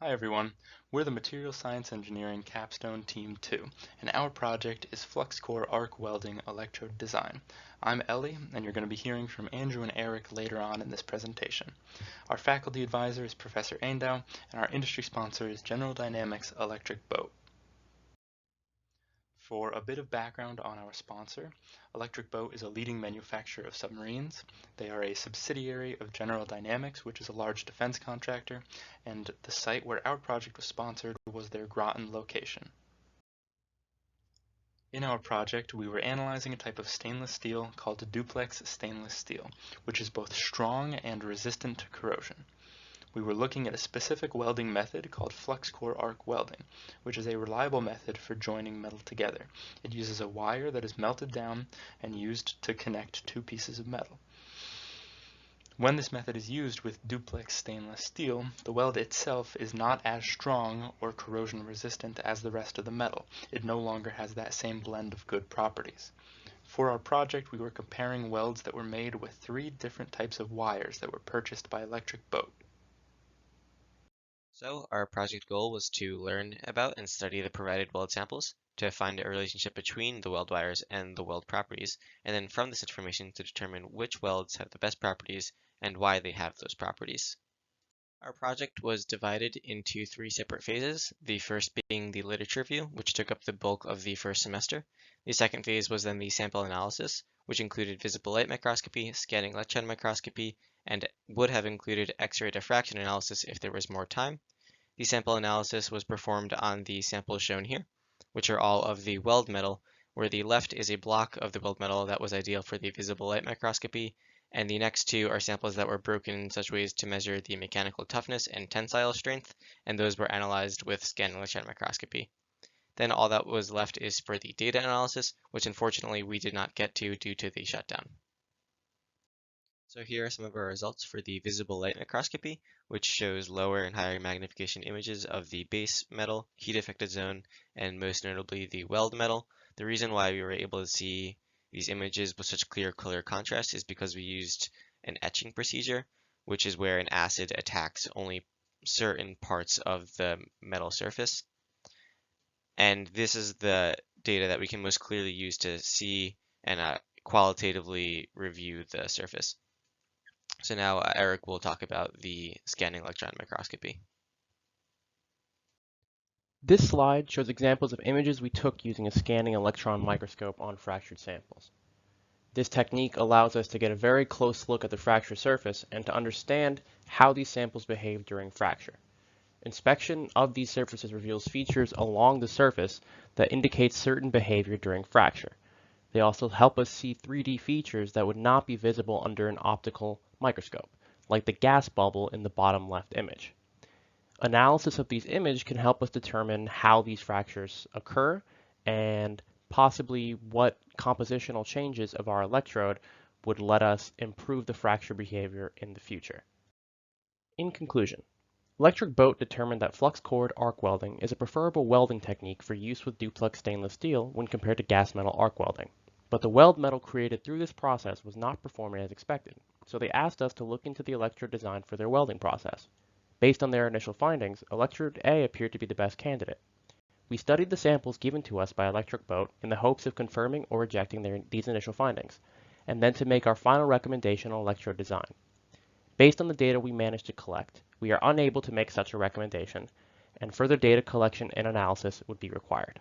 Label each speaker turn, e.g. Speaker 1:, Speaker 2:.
Speaker 1: Hi everyone, we're the Material Science Engineering Capstone Team 2, and our project is flux core arc welding electrode design. I'm Ellie, and you're going to be hearing from Andrew and Eric later on in this presentation. Our faculty advisor is Professor Aindow, and our industry sponsor is General Dynamics Electric Boat. For a bit of background on our sponsor, Electric Boat is a leading manufacturer of submarines. They are a subsidiary of General Dynamics, which is a large defense contractor, and the site where our project was sponsored was their Groton location. In our project, we were analyzing a type of stainless steel called duplex stainless steel, which is both strong and resistant to corrosion. We were looking at a specific welding method called flux core arc welding, which is a reliable method for joining metal together. It uses a wire that is melted down and used to connect two pieces of metal. When this method is used with duplex stainless steel, the weld itself is not as strong or corrosion resistant as the rest of the metal. It no longer has that same blend of good properties. For our project, we were comparing welds that were made with 3 different types of wires that were purchased by Electric Boat.
Speaker 2: So our project goal was to learn about and study the provided weld samples to find a relationship between the weld wires and the weld properties, and then from this information to determine which welds have the best properties and why they have those properties. Our project was divided into 3 separate phases, the first being the literature review, which took up the bulk of the first semester. The second phase was then the sample analysis, which included visible light microscopy, scanning electron microscopy, and would have included X-ray diffraction analysis if there was more time. The sample analysis was performed on the samples shown here, which are all of the weld metal, where the left is a block of the weld metal that was ideal for the visible light microscopy, and the next 2 are samples that were broken in such ways to measure the mechanical toughness and tensile strength, and those were analyzed with scanning electron microscopy. Then all that was left is for the data analysis, which unfortunately we did not get to due to the shutdown. So here are some of our results for the visible light microscopy, which shows lower and higher magnification images of the base metal, heat affected zone, and most notably the weld metal. The reason why we were able to see these images with such clear color contrast is because we used an etching procedure, which is where an acid attacks only certain parts of the metal surface. And this is the data that we can most clearly use to see and qualitatively review the surface. So now Eric will talk about the scanning electron microscopy.
Speaker 3: This slide shows examples of images we took using a scanning electron microscope on fractured samples. This technique allows us to get a very close look at the fracture surface and to understand how these samples behave during fracture. Inspection of these surfaces reveals features along the surface that indicate certain behavior during fracture. They also help us see 3D features that would not be visible under an optical microscope, like the gas bubble in the bottom left image. Analysis of these images can help us determine how these fractures occur and possibly what compositional changes of our electrode would let us improve the fracture behavior in the future. In conclusion, Electric Boat determined that flux core arc welding is a preferable welding technique for use with duplex stainless steel when compared to gas metal arc welding. But the weld metal created through this process was not performing as expected, so they asked us to look into the electrode design for their welding process. Based on their initial findings, electrode A appeared to be the best candidate. We studied the samples given to us by Electric Boat in the hopes of confirming or rejecting these initial findings, and then to make our final recommendation on electrode design. Based on the data we managed to collect, we are unable to make such a recommendation, and further data collection and analysis would be required.